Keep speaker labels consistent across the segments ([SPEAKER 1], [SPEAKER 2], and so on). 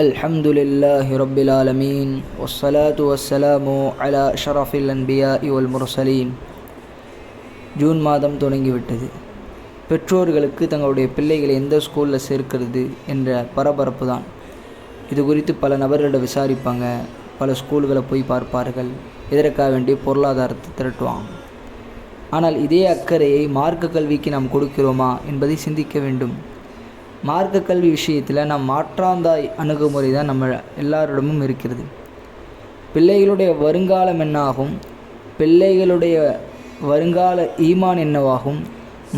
[SPEAKER 1] الحمد لله رب العالمين والصلاة والسلام على شرف الأنبياء والمرسلين. June மாதம் தொடங்கிவிட்டது. பெற்றோர்களுக்கு தங்களுடைய பிள்ளைகளை எந்த ஸ்கூலில் சேர்க்கிறது என்ற பரபரப்பு தான். இது குறித்து பல நபர்களிடம் விசாரிப்பாங்க, பல ஸ்கூல்களை போய் பார்ப்பார்கள், இதற்காக வேண்டிய பொருளாதாரத்தை திரட்டுவாங்க. ஆனால் இதே அக்கறையை மார்க்க கல்விக்கு நாம் கொடுக்கிறோமா என்பதை சிந்திக்க வேண்டும். மார்க்க கல்வி விஷயத்தில் நாம் மாற்றாந்தாய் அணுகுமுறை தான் நம்ம எல்லாரிடமும் இருக்கிறது. பிள்ளைகளுடைய வருங்காலம் என்னாகும், பிள்ளைகளுடைய வருங்கால ஈமான் என்னவாகும்,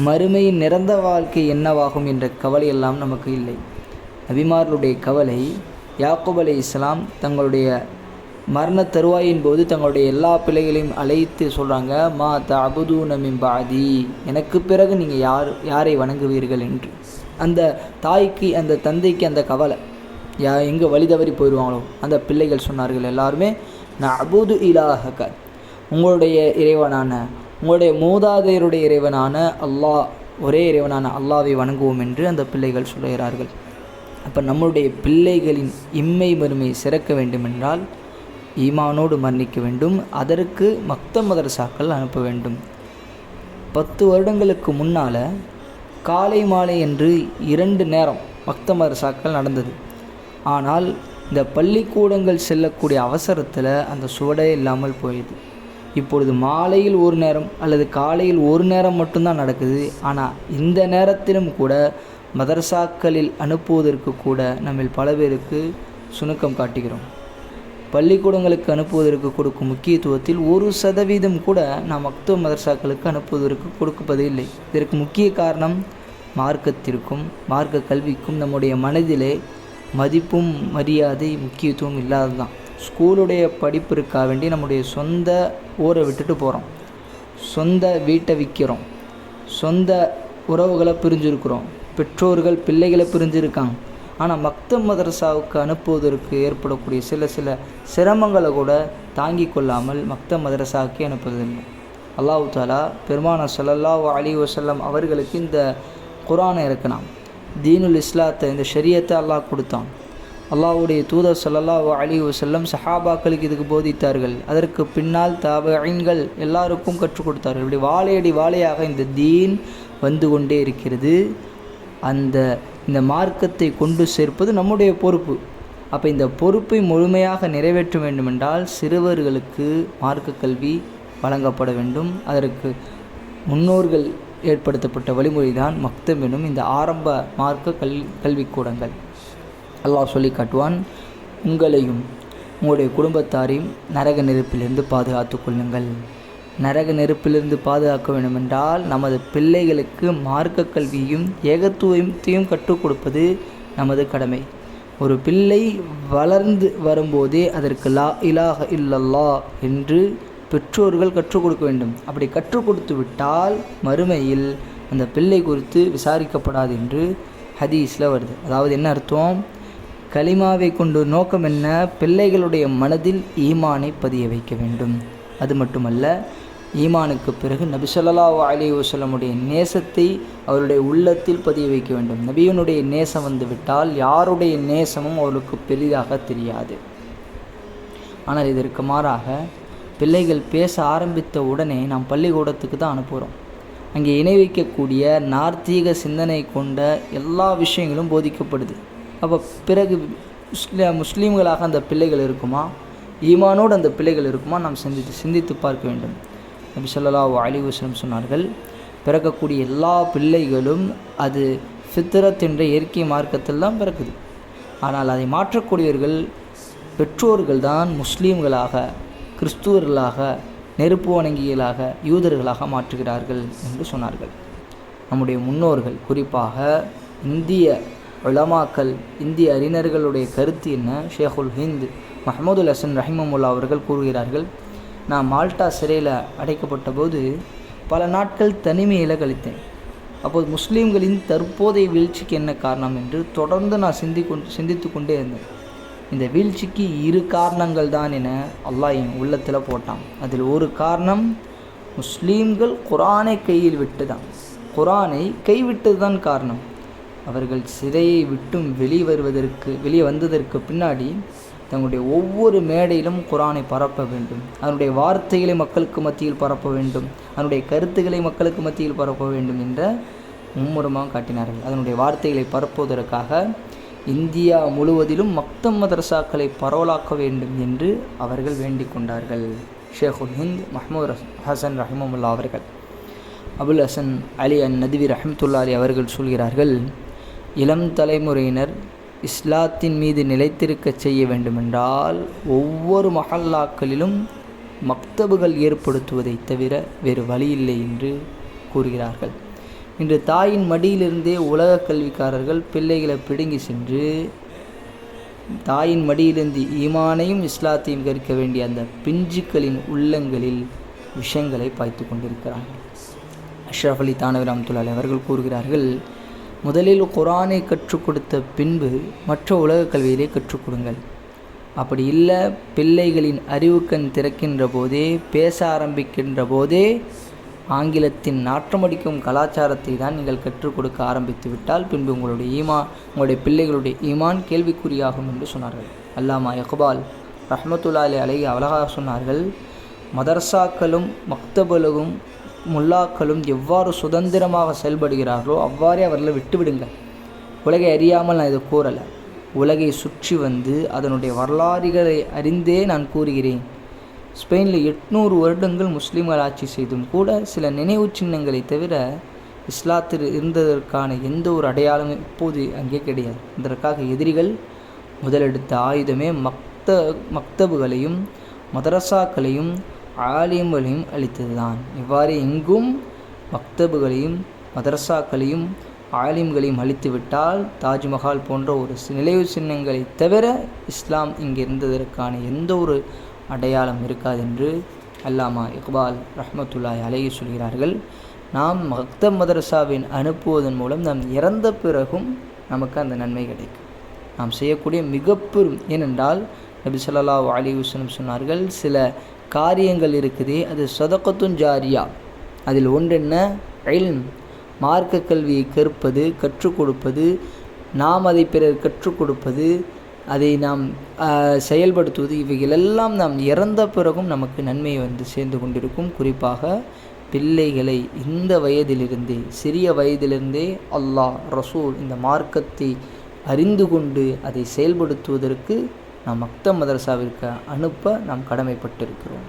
[SPEAKER 1] மறுமையின் நிரந்தர வாழ்க்கை என்னவாகும் என்ற கவலையெல்லாம் நமக்கு இல்லை. நபிமார்களுடைய கவலை, யாக்கூப் அலைஹிஸ்ஸலாம் தங்களுடைய மரண தருவாயின் போது தங்களுடைய எல்லா பிள்ளைகளையும் அழைத்து சொல்கிறாங்க, மா தஅபுதூன மின் பஅதி, எனக்கு பிறகு நீங்கள் யாரை வணங்குவீர்கள் என்று. அந்த தாய்க்கு, அந்த தந்தைக்கு அந்த கவலை, எங்கே வழி தவறி போயிடுவாங்களோ அந்த பிள்ளைகள் சொன்னார்கள் எல்லாருமே, நஅபுது இலாஹக, உங்களுடைய இறைவனான, உங்களுடைய மூதாதையருடைய இறைவனான அல்லாஹ், ஒரே இறைவனான அல்லாஹ்வை வணங்குவோம் என்று அந்த பிள்ளைகள் சொல்கிறார்கள். அப்போ நம்முடைய பிள்ளைகளின் இம்மை மறுமை சிறக்க வேண்டுமென்றால் ஈமானோடு மரணிக்க வேண்டும். அதற்கு மக்தப் மதரசாக்கள் அனுப்ப வேண்டும். 10 வருடங்களுக்கு முன்னால் காலை மாலை என்று 2 நேரம் மக்தப் மதரசாக்கள் நடந்தது. ஆனால் இந்த பள்ளிக்கூடங்கள் செல்லக்கூடிய அவசரத்தில் அந்த சுவடே இல்லாமல் போயிடுது. இப்பொழுது மாலையில் 1 நேரம் அல்லது காலையில் 1 நேரம் மட்டும்தான் நடக்குது. ஆனால் இந்த நேரத்திலும் கூட மதரசாக்களில் அனுப்புவதற்கு கூட நம்ம பல பேருக்கு சுணக்கம் காட்டுகிறோம். பள்ளிக்கூடங்களுக்கு அனுப்புவதற்கு கொடுக்கும் முக்கியத்துவத்தில் 1% கூட நாம் மக்தப் மதரசாக்களுக்கு அனுப்புவதற்கு கொடுப்பதே இல்லை. இதற்கு முக்கிய காரணம் மார்க்கத்திற்கும் மார்க்க கல்விக்கும் நம்முடைய மனதிலே மதிப்பும் மரியாதை முக்கியத்துவம் இல்லாதது தான். ஸ்கூலுடைய படிப்பிற்காக வேண்டி நம்முடைய சொந்த ஊரை விட்டுட்டு போகிறோம், சொந்த வீட்டை விற்கிறோம், சொந்த உறவுகளை பிரிஞ்சிருக்கிறோம், பெற்றோர்கள் பிள்ளைகளை பிரிஞ்சிருக்காங்க. ஆனால் மக்தப் மதரசாவுக்கு அனுப்புவதற்கு ஏற்படக்கூடிய சில சிரமங்களை கூட தாங்கி கொள்ளாமல் மக்தப் மதரசாவுக்கு அனுப்புவதில்லை. அல்லாஹ் தஆலா பெருமானார் ஸல்லல்லாஹு அலைஹி வஸல்லம் அவர்களுக்கு இந்த குர்ஆனை இறக்கினான். தீனுல் இஸ்லாத்தை, இந்த ஷரியத்தை அல்லாஹ் கொடுத்தான். அல்லாஹ்வுடைய தூதர் ஸல்லல்லாஹு அலைஹி வஸல்லம் சஹாபாக்களுக்கு இதுக்கு போதித்தார்கள். அதற்கு பின்னால் தாபிஈன்கள் எல்லாருக்கும் கற்றுக் கொடுத்தார்கள். இப்படி வாழையடி வாழையாக இந்த தீன் வந்து கொண்டே இருக்கிறது. இந்த மார்க்கத்தை கொண்டு சேர்ப்பது நம்முடைய பொறுப்பு. அப்போ இந்த பொறுப்பை முழுமையாக நிறைவேற்ற வேண்டுமென்றால் சிறுவர்களுக்கு மார்க்க கல்வி வழங்கப்பட வேண்டும். அதற்கு முன்னோர்கள் ஏற்படுத்தப்பட்ட வழிமுறை தான் மக்தப் எனும் இந்த ஆரம்ப மார்க்க கல்விக்கூடங்கள். அல்லாஹ் சொல்லி காட்டுவான், உங்களையும் உங்களுடைய குடும்பத்தாரையும் நரக நெருப்பிலிருந்து பாதுகாத்து கொள்ளுங்கள். நரக நெருப்பிலிருந்து பாதுகாக்க வேண்டுமென்றால் நமது பிள்ளைகளுக்கு மார்க்க கல்வியும் ஏகத்துவத்தையும் கற்றுக் கொடுப்பது நமது கடமை. ஒரு பிள்ளை வளர்ந்து வரும்போதே அதற்கு லா இலாஹ இல்லல்லாஹ் என்று பெற்றோர்கள் கற்றுக் கொடுக்க வேண்டும். அப்படி கற்றுக் கொடுத்து விட்டால் மறுமையில் அந்த பிள்ளை குறித்து விசாரிக்கப்படாது என்று ஹதீஸில் வருது. அதாவது என்ன அர்த்தம்? கலிமாவை கொண்டு நோக்கம் என்ன? பிள்ளைகளுடைய மனதில் ஈமானை பதிய வைக்க வேண்டும். அது மட்டுமல்ல, ஈமானுக்கு பிறகு நபி ஸல்லல்லாஹு அலைஹி வஸல்லமுடைய நேசத்தை அவருடைய உள்ளத்தில் பதிய வைக்க வேண்டும். நபியினுடைய நேசம் வந்துவிட்டால் யாருடைய நேசமும் அவருக்கு பெரிதாக தெரியாது. ஆனால் இதற்கு மாறாக பிள்ளைகள் பேச ஆரம்பித்த உடனே நாம் பள்ளிக்கூடத்துக்கு தான் அனுப்புகிறோம். அங்கே இணை வைக்கக்கூடிய நார்த்தீக சிந்தனை கொண்ட எல்லா விஷயங்களும் போதிக்கப்படுது. அப்போ பிறகு முஸ்லீம்களாக அந்த பிள்ளைகள் இருக்குமா, ஈமானோடு அந்த பிள்ளைகள் இருக்குமா, நாம் சிந்தித்து பார்க்க வேண்டும். நபி ஸல்லல்லாஹு அலைஹி வஸல்லம் சொன்னார்கள், பிறக்கக்கூடிய எல்லா பிள்ளைகளும் அது ஃபித்ரத் என்ற இயற்கை மார்க்கத்தில் தான் பிறக்குது. ஆனால் அதை மாற்றக்கூடியவர்கள் பெற்றோர்கள் தான் முஸ்லீம்களாக, கிறிஸ்துவர்களாக, நெருப்பு வணங்கிகளாக, யூதர்களாக மாற்றுகிறார்கள் என்று சொன்னார்கள். நம்முடைய முன்னோர்கள், குறிப்பாக இந்திய உலமாக்கள், இந்திய அறிஞர்களுடைய கருத்து என்ன? ஷேகுல் ஹிந்த் மஹ்மூதுல் ஹசன் ரஹிமஹுல்லாஹ் அவர்கள் கூறுகிறார்கள், நான் மால்டா சிறையில் அடைக்கப்பட்ட போது பல நாட்கள் தனிமையில் கழித்தேன். அப்போது முஸ்லீம்களின் தற்போதைய வீழ்ச்சிக்கு என்ன காரணம் என்று தொடர்ந்து நான் சிந்தித்து கொண்டே இருந்தேன். இந்த வீழ்ச்சிக்கு 2 காரணங்கள் தான் என அல்லாஹ் என் உள்ளத்தில் போட்டான். அதில் ஒரு காரணம் முஸ்லீம்கள் குர்ஆனை கையில் விட்டு தான், குர்ஆனை கைவிட்டது தான் காரணம். அவர்கள் சிறையை விட்டும் வெளியே வந்ததற்கு பின்னாடி தங்களுடைய ஒவ்வொரு மேடையிலும் குரானை பரப்ப வேண்டும், அதனுடைய வார்த்தைகளை மக்களுக்கு மத்தியில் பரப்ப வேண்டும், அதனுடைய கருத்துக்களை மக்களுக்கு மத்தியில் பரப்ப வேண்டும் என்ற மும்முரமாக காட்டினார்கள். அதனுடைய வார்த்தைகளை பரப்புவதற்காக இந்தியா முழுவதிலும் மக்தப் மதரசாக்களை பரவலாக்க வேண்டும் என்று அவர்கள் வேண்டிக் கொண்டார்கள். ஷேகுல் ஹிந்த் மஹ்மூத் ஹசன் ரஹிமமுல்லா அவர்கள், அபுல் ஹசன் அலி நத்வி ரஹமத்துல்லாஹி அவர்கள் சொல்கிறார்கள், இளம் தலைமுறையினர் இஸ்லாத்தின் மீது நிலைத்திருக்க செய்ய வேண்டுமென்றால் ஒவ்வொரு மஹல்லாக்களிலும் மக்தபுகள் ஏற்படுத்துவதை தவிர வேறு வழியில்லை என்று கூறுகிறார்கள். இன்று தாயின் மடியிலிருந்தே உலக கல்விக்காரர்கள் பிள்ளைகளை பிடுங்கி சென்று தாயின் மடியிலிருந்து ஈமானையும் இஸ்லாத்தையும் கற்க வேண்டிய அந்த பிஞ்சுக்களின் உள்ளங்களில் விஷயங்களை பாய்த்து கொண்டிருக்கிறார்கள். அஷ்ரஃப் அலி தானவி ரஹ்மத்துல்லாஹி அவர்கள் கூறுகிறார்கள், முதலில் குரானை கற்றுக் கொடுத்த பின்பு மற்ற உலக கல்வியிலே கற்றுக் கொடுங்கள். அப்படி இல்லை, பிள்ளைகளின் அறிவுக்கண் திறக்கின்ற போதே, பேச ஆரம்பிக்கின்ற போதே ஆங்கிலத்தின் நாற்றமடிக்கும் கலாச்சாரத்தை தான் நீங்கள் கற்றுக் கொடுக்க ஆரம்பித்து விட்டால் பின்பு உங்களுடைய பிள்ளைகளுடைய ஈமான் கேள்விக்குறியாகும் என்று சொன்னார்கள். அல்லாமா இக்பால் ரஹ்மத்துல்லாஹி அலைஹி அழகாக சொன்னார்கள், மதரசாக்களும் மக்தபுகளும் முல்லாக்களும் எவ்வாறு சுதந்திரமாக செயல்படுகிறார்களோ அவ்வாறே அவர்களை விட்டுவிடுங்கள். உலகை அறியாமல் நான் இதை கூறலை, உலகை சுற்றி வந்து அதனுடைய வரலாறுகளை அறிந்தே நான் கூறுகிறேன். ஸ்பெயினில் 800 வருடங்கள் முஸ்லீம்கள் ஆட்சி செய்தும் கூட சில நினைவு சின்னங்களை தவிர இஸ்லாத்தில் இருந்ததற்கான எந்த ஒரு அடையாளமும் இப்போது அங்கே கிடையாது. இதற்காக எதிரிகள் முதலெடுத்த ஆயுதமே மக்தபுகளையும் மதரசாக்களையும் ஆலிம்களையும் அளித்ததுதான். இவ்வாறு எங்கும் மக்தபுகளையும் மதரசாக்களையும் ஆலிம்களையும் அளித்துவிட்டால் தாஜ்மஹால் போன்ற ஒரு நினைவு சின்னங்களை தவிர இஸ்லாம் இங்கே இருந்ததற்கான எந்த ஒரு அடையாளம் இருக்காது என்று அல்லாமா இக்பால் ரஹ்மத்துல்லாஹி அலைஹி சொல்கிறார்கள். நாம் மக்தப் மதரசாவின் அனுப்புவதன் மூலம் நாம் இறந்த பிறகும் நமக்கு அந்த நன்மை கிடைக்கும். நாம் செய்யக்கூடிய மிகப்பெரும், ஏனென்றால் நபி ஸல்லல்லாஹு அலைஹி வஸல்லம் சொன்னார்கள், சில காரியங்கள் இருக்குதே அது சதகத்துன் ஜாரியா. அதில் ஒன்றென்ன? இல்ம், மார்க்க கல்வியை கற்றுக் கொடுப்பது, நாம் அதை பிறர் கற்றுக் கொடுப்பது, அதை நாம் செயல்படுத்துவது, இவைகளெல்லாம் நாம் இறந்த பிறகும் நமக்கு நன்மை சேர்ந்து கொண்டிருக்கும். குறிப்பாக பிள்ளைகளை இந்த வயதிலிருந்தே, சிறிய வயதிலிருந்தே அல்லாஹ் ரசூல் இந்த மார்க்கத்தை அறிந்து கொண்டு அதை செயல்படுத்துவதற்கு நாம் மக்தப் மதரசாவிற்கு அனுப்ப நாம் கடமைப்பட்டிருக்கிறோம்.